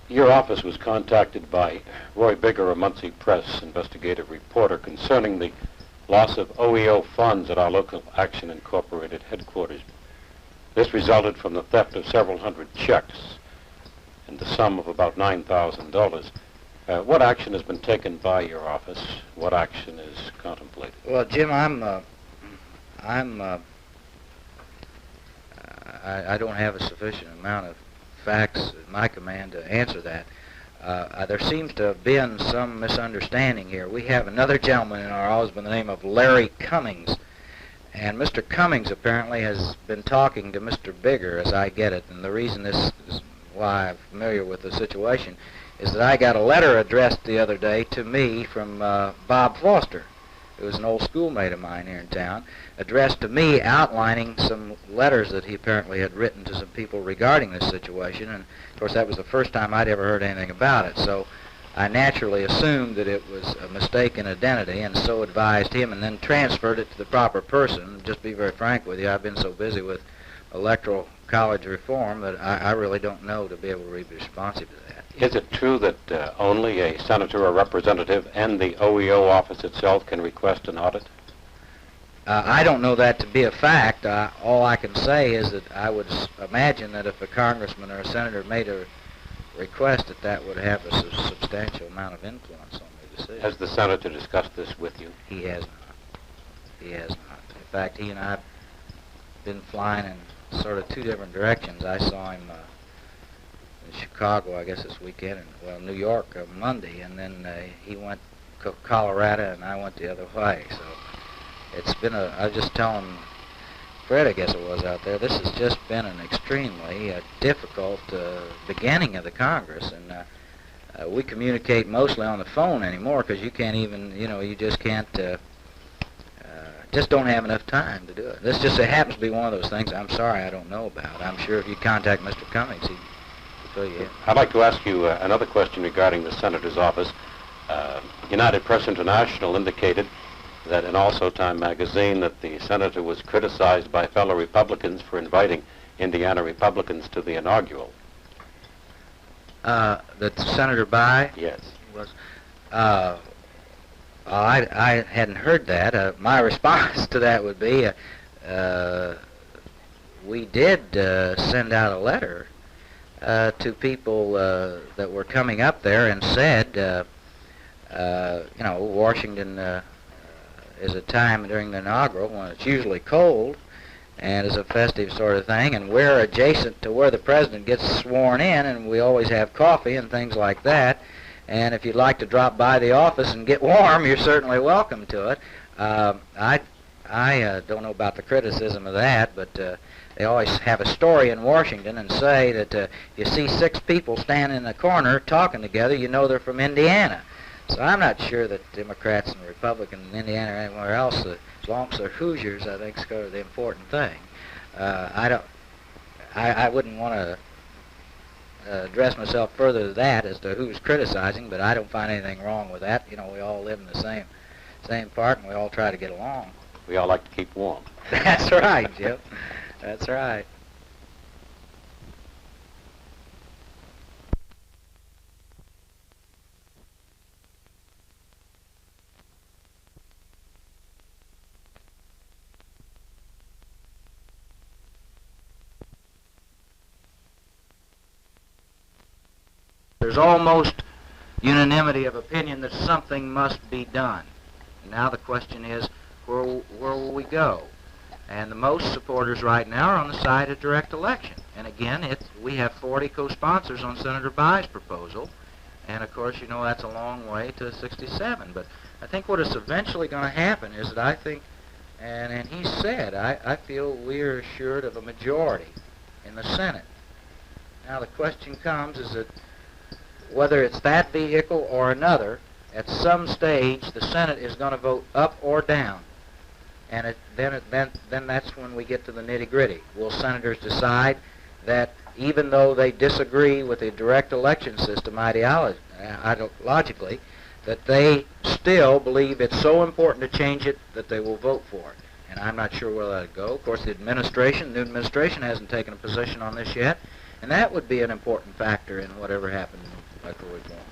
Your office was contacted by Roy Bigger, a Muncie Press investigative reporter, concerning the loss of OEO funds at our Local Action Incorporated headquarters. This resulted from the theft of several hundred checks in the sum of about $9,000. What action has been taken by your office? What action is contemplated? Well, Jim, I don't have a sufficient amount of facts at my command to answer that. There seems to have been some misunderstanding here. We have another gentleman in our office by the name of Larry Cummings, and Mr. Cummings apparently has been talking to Mr. Bigger, as I get it, and the reason this is why I'm familiar with the situation is that I got a letter addressed the other day to me from Bob Foster, who was an old schoolmate of mine here in town, addressed to me outlining some letters that he apparently had written to some people regarding this situation, and of course that was the first time I'd ever heard anything about it, so I naturally assumed that it was a mistaken identity and so advised him and then transferred it to the proper person. Just to be very frank with you, I've been so busy with electoral college reform that I really don't know to be able to be responsive to that. Is it true that only a senator or representative and the OEO office itself can request an audit? I don't know that to be a fact. All I can say is that I would imagine that if a congressman or a senator made a request, that would have a substantial amount of influence on the decision. Has the senator discussed this with you? He has not. He has not. In fact, he and I have been flying in sort of two different directions. I saw him in Chicago, I guess this weekend, and well, New York Monday, and then he went to Colorado, and I went the other way. So it's been I was just telling Fred, I guess it was out there, this has just been an extremely difficult beginning of the Congress, and we communicate mostly on the phone anymore because you can't even, you just can't, just don't have enough time to do it. This just happens to be one of those things I'm sorry I don't know about. I'm sure if you contact Mr. Cummings, he'd fill you in. I'd like to ask you another question regarding the senator's office. United Press International indicated that in Also Time magazine that the senator was criticized by fellow Republicans for inviting Indiana Republicans to the inaugural. That Senator Bayh? Yes. Was, I hadn't heard that. My response to that would be, we did send out a letter to people that were coming up there and said, Washington is a time during the inaugural when it's usually cold and is a festive sort of thing, and we're adjacent to where the president gets sworn in, and we always have coffee and things like that, and if you'd like to drop by the office and get warm, you're certainly welcome to it. I don't know about the criticism of that, but they always have a story in Washington and say that you see 6 people standing in the corner talking together, you know they're from Indiana. So I'm not sure that Democrats and Republicans in Indiana or anywhere else, as long as they're Hoosiers, I think is sort of the important thing. I wouldn't want to address myself further to that as to who's criticizing, but I don't find anything wrong with that. We all live in the same part, and we all try to get along. We all like to keep warm. That's right, Jim. That's right. There's almost unanimity of opinion that something must be done. And now the question is, where will we go? And the most supporters right now are on the side of direct election. And again, we have 40 co-sponsors on Senator Bayh's proposal. And of course, that's a long way to 67. But I think what is eventually going to happen is that I think, and he said, I feel we're assured of a majority in the Senate. Now the question comes is that whether it's that vehicle or another, at some stage the Senate is going to vote up or down. And then that's when we get to the nitty-gritty. Will senators decide that even though they disagree with the direct election system ideologically, that they still believe it's so important to change it that they will vote for it? And I'm not sure where that'll go. Of course, the new administration hasn't taken a position on this yet, and that would be an important factor in whatever happens in That's where we can.